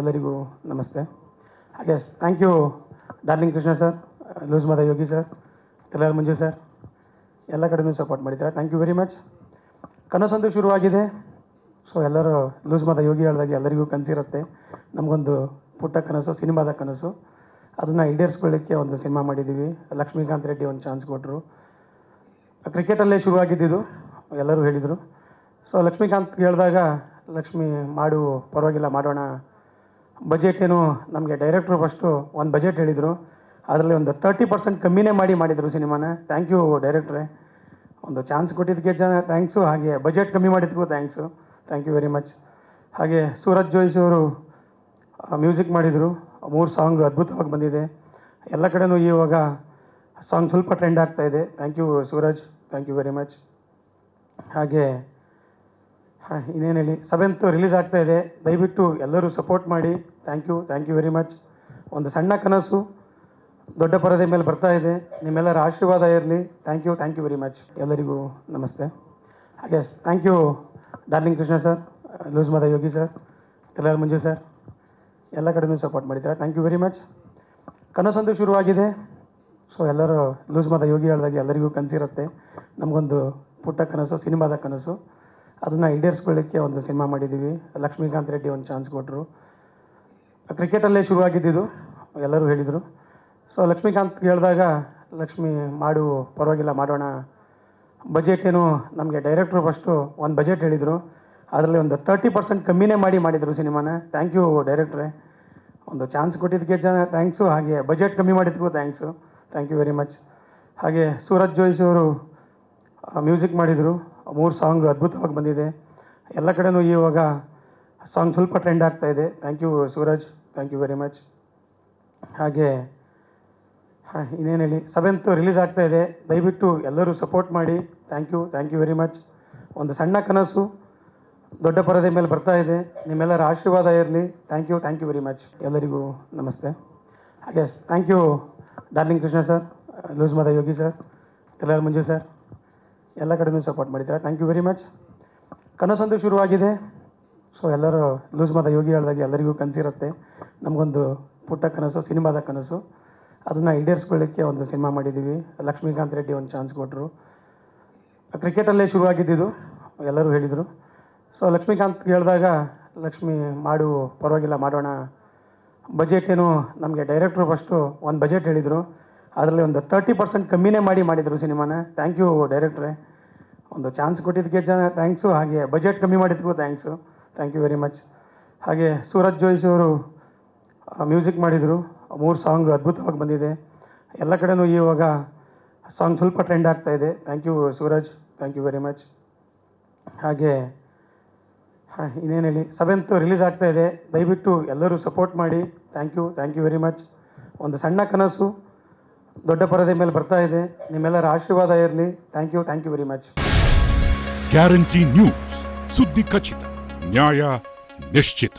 ಎಲ್ಲರಿಗೂ ನಮಸ್ತೆ. ಹಾಗೆ thank you darling Krishna sir, loose Mada Yogi sir, tailor Manju sir, ಎಲ್ಲ ಕಡೆಯೂ ಸಪೋರ್ಟ್ ಮಾಡಿದ್ದಾರೆ. Thank you very much. ಕನಸೊಂದು ಶುರುವಾಗಿದೆ. ಸೊ ಎಲ್ಲರೂ ಲೂಸ್ ಮಾದ ಯೋಗಿ ಹೇಳಿದಾಗ ಎಲ್ಲರಿಗೂ ಕನಸಿರುತ್ತೆ. ನಮಗೊಂದು ಪುಟ್ಟ ಕನಸು, ಸಿನಿಮಾದ ಕನಸು, ಅದನ್ನು ಈಡೇರಿಸ್ಕೊಳ್ಳಿಕ್ಕೆ ಒಂದು ಸಿನಿಮಾ ಮಾಡಿದ್ದೀವಿ. ಲಕ್ಷ್ಮೀಕಾಂತ್ ರೆಡ್ಡಿ ಒಂದು ಚಾನ್ಸ್ ಕೊಟ್ಟರು. ಕ್ರಿಕೆಟಲ್ಲೇ ಶುರುವಾಗಿದ್ದಿದ್ದು ಎಲ್ಲರೂ ಹೇಳಿದರು. ಸೊ ಲಕ್ಷ್ಮೀಕಾಂತ್ ಹೇಳಿದಾಗ ಲಕ್ಷ್ಮಿ ಮಾಡು ಪರವಾಗಿಲ್ಲ ಮಾಡೋಣ, ಬಜೆಟ್ ಏನು ನಮಗೆ ಡೈರೆಕ್ಟ್ರು ಫಸ್ಟು ಒಂದು ಬಜೆಟ್ ಹೇಳಿದರು, ಅದರಲ್ಲಿ ಒಂದು 30% ಕಮ್ಮಿನೇ ಮಾಡಿದರು ಸಿನಿಮಾನ. ಥ್ಯಾಂಕ್ ಯು ಡೈರೆಕ್ಟ್ರೆ, ಒಂದು ಚಾನ್ಸ್ ಕೊಟ್ಟಿದ್ದಕ್ಕೆ ಥ್ಯಾಂಕ್ಸು, ಹಾಗೆ ಬಜೆಟ್ ಕಮ್ಮಿ ಮಾಡಿದ್ದಕ್ಕೂ thanks. Thank you very much. ಹಾಗೆ ಸೂರಜ್ ಜೋಯಿಸ್ ಅವರು ಮ್ಯೂಸಿಕ್ ಮಾಡಿದರು. 3 ಸಾಂಗ್ ಅದ್ಭುತವಾಗಿ ಬಂದಿದೆ. ಎಲ್ಲ ಕಡೆಯೂ ಇವಾಗ ಸಾಂಗ್ ಸ್ವಲ್ಪ ಟ್ರೆಂಡ್ ಆಗ್ತಾಯಿದೆ. Thank you Suraj, thank you very much. ಹಾಗೆ ಇನ್ನೇನು ಹೇಳಿ, 7th ರಿಲೀಸ್ ಆಗ್ತಾಯಿದೆ. ದಯವಿಟ್ಟು ಎಲ್ಲರೂ ಸಪೋರ್ಟ್ ಮಾಡಿ. Thank you very much. ಒಂದು ಸಣ್ಣ ಕನಸು ದೊಡ್ಡ ಪರದೆ ಮೇಲೆ ಬರ್ತಾ ಇದೆ. ನಿಮ್ಮೆಲ್ಲರ ಆಶೀರ್ವಾದ ಇರಲಿ. Thank you very much. ಎಲ್ಲರಿಗೂ ನಮಸ್ತೆ. ಹಾಗೆ thank you darling Krishna sir, loose Mada Yogi sir, tailor Manju sir, ಎಲ್ಲ ಕಡೆಯೂ ಸಪೋರ್ಟ್ ಮಾಡಿದ್ದಾರೆ. Thank you very much. ಕನಸೊಂದು ಶುರುವಾಗಿದೆ. ಸೊ ಎಲ್ಲರೂ ಲೂಸ್ ಮಾದ ಯೋಗಿ ಹೇಳಿದಾಗ ಎಲ್ಲರಿಗೂ ಕನಸಿರುತ್ತೆ. ನಮಗೊಂದು ಪುಟ್ಟ ಕನಸು, ಸಿನಿಮಾದ ಕನಸು, ಅದನ್ನು ಈಡೇರಿಸ್ಕೊಳ್ಳಿಕ್ಕೆ ಒಂದು ಸಿನಿಮಾ ಮಾಡಿದ್ದೀವಿ. ಲಕ್ಷ್ಮೀಕಾಂತ್ ರೆಡ್ಡಿ ಒಂದು ಚಾನ್ಸ್ ಕೊಟ್ಟರು. ಕ್ರಿಕೆಟಲ್ಲೇ ಶುರುವಾಗಿದ್ದಿದ್ದು ಎಲ್ಲರೂ ಹೇಳಿದರು. ಸೊ ಲಕ್ಷ್ಮೀಕಾಂತ್ ಹೇಳಿದಾಗ ಲಕ್ಷ್ಮಿ ಮಾಡು ಪರವಾಗಿಲ್ಲ ಮಾಡೋಣ, ಬಜೆಟ್ ಏನು ನಮಗೆ ಡೈರೆಕ್ಟ್ರು ಫಸ್ಟು ಒಂದು ಬಜೆಟ್ ಹೇಳಿದರು, ಅದರಲ್ಲಿ ಒಂದು 30% ಕಮ್ಮಿನೇ ಮಾಡಿದರು ಸಿನಿಮಾನ. ಥ್ಯಾಂಕ್ ಯು ಡೈರೆಕ್ಟ್ರೆ, ಒಂದು ಚಾನ್ಸ್ ಕೊಟ್ಟಿದ್ದಕ್ಕೆ ಥ್ಯಾಂಕ್ಸು, ಹಾಗೆ ಬಜೆಟ್ ಕಮ್ಮಿ ಮಾಡಿದ್ದಕ್ಕೂ thanks. Thank you very much. ಹಾಗೆ ಸೂರಜ್ ಜೋಯಿಸ್ ಅವರು ಮ್ಯೂಸಿಕ್ ಮಾಡಿದರು. 3 ಸಾಂಗ್ ಅದ್ಭುತವಾಗಿ ಬಂದಿದೆ. ಎಲ್ಲ ಕಡೆಯೂ ಇವಾಗ ಸಾಂಗ್ ಸ್ವಲ್ಪ ಟ್ರೆಂಡ್ ಆಗ್ತಾಯಿದೆ. Thank you Suraj, thank you very much. ಹಾಗೆ ಇನ್ನೇನು ಹೇಳಿ, 7th ರಿಲೀಸ್ ಆಗ್ತಾಯಿದೆ. ದಯವಿಟ್ಟು ಎಲ್ಲರೂ ಸಪೋರ್ಟ್ ಮಾಡಿ. Thank you very much. ಒಂದು ಸಣ್ಣ ಕನಸು ದೊಡ್ಡ ಪರದೆ ಮೇಲೆ ಬರ್ತಾ ಇದೆ. ನಿಮ್ಮೆಲ್ಲರ ಆಶೀರ್ವಾದ ಇರಲಿ. Thank you very much. ಎಲ್ಲರಿಗೂ ನಮಸ್ತೆ. ಹಾಗೆ thank you darling Krishna sir, loose Mada Yogi sir, tailor Manju sir, ಎಲ್ಲ ಕಡೆಯೂ ಸಪೋರ್ಟ್ ಮಾಡಿದ್ದಾರೆ. Thank you very much. ಕನಸೊಂದು ಶುರುವಾಗಿದೆ. ಸೊ ಎಲ್ಲರೂ ಲೂಸ್ ಮಾದ ಯೋಗಿ ಹೇಳಿದಾಗ ಎಲ್ಲರಿಗೂ ಕನಸಿರುತ್ತೆ. ನಮಗೊಂದು ಪುಟ್ಟ ಕನಸು, ಸಿನಿಮಾದ ಕನಸು, ಅದನ್ನು ಈಡೇರಿಸ್ಕೊಳ್ಳಿಕ್ಕೆ ಒಂದು ಸಿನಿಮಾ ಮಾಡಿದ್ದೀವಿ. ಲಕ್ಷ್ಮೀಕಾಂತ್ ರೆಡ್ಡಿ ಒಂದು ಚಾನ್ಸ್ ಕೊಟ್ಟರು. ಕ್ರಿಕೆಟಲ್ಲೇ ಶುರುವಾಗಿದ್ದಿದ್ದು ಎಲ್ಲರೂ ಹೇಳಿದರು. ಸೊ ಲಕ್ಷ್ಮೀಕಾಂತ್ ಹೇಳಿದಾಗ ಲಕ್ಷ್ಮಿ ಮಾಡು ಪರವಾಗಿಲ್ಲ ಮಾಡೋಣ, ಬಜೆಟ್ ಏನು ನಮಗೆ ಡೈರೆಕ್ಟ್ರು ಫಸ್ಟು ಒಂದು ಬಜೆಟ್ ಹೇಳಿದರು, ಅದರಲ್ಲಿ ಒಂದು 30% ಕಮ್ಮಿನೇ ಮಾಡಿದರು ಸಿನಿಮಾನ. ಥ್ಯಾಂಕ್ ಯು ಡೈರೆಕ್ಟ್ರೆ, ಒಂದು ಚಾನ್ಸ್ ಕೊಟ್ಟಿದ್ದಕ್ಕೆ ಥ್ಯಾಂಕ್ಸು, ಹಾಗೆ ಬಜೆಟ್ ಕಮ್ಮಿ ಮಾಡಿದ್ದಕ್ಕೂ thanks. Thank you very much. ಹಾಗೆ ಸೂರಜ್ ಜೋಯಿಸ್ ಅವರು ಮ್ಯೂಸಿಕ್ ಮಾಡಿದರು. 3 ಸಾಂಗ್ ಅದ್ಭುತವಾಗಿ ಬಂದಿದೆ. ಎಲ್ಲ ಕಡೆಯೂ ಇವಾಗ ಸಾಂಗ್ ಸ್ವಲ್ಪ ಟ್ರೆಂಡ್ ಆಗ್ತಾಯಿದೆ. Thank you Suraj, thank you very much. ಹಾಗೆ ಇನ್ನೇನು ಹೇಳಿ, 7th ರಿಲೀಸ್ ಆಗ್ತಾಯಿದೆ. ದಯವಿಟ್ಟು ಎಲ್ಲರೂ ಸಪೋರ್ಟ್ ಮಾಡಿ. Thank you very much. ಒಂದು ಸಣ್ಣ ಕನಸು ದೊಡ್ಡ ಪರದೆ ಮೇಲೆ ಬರ್ತಾ ಇದೆ. ನಿಮ್ಮೆಲ್ಲರ ಆಶೀರ್ವಾದ ಇರಲಿ. Thank you very much. Guarantee news, ಸುದ್ದಿ ಖಚಿತ, ನ್ಯಾಯ ನಿಶ್ಚಿತ.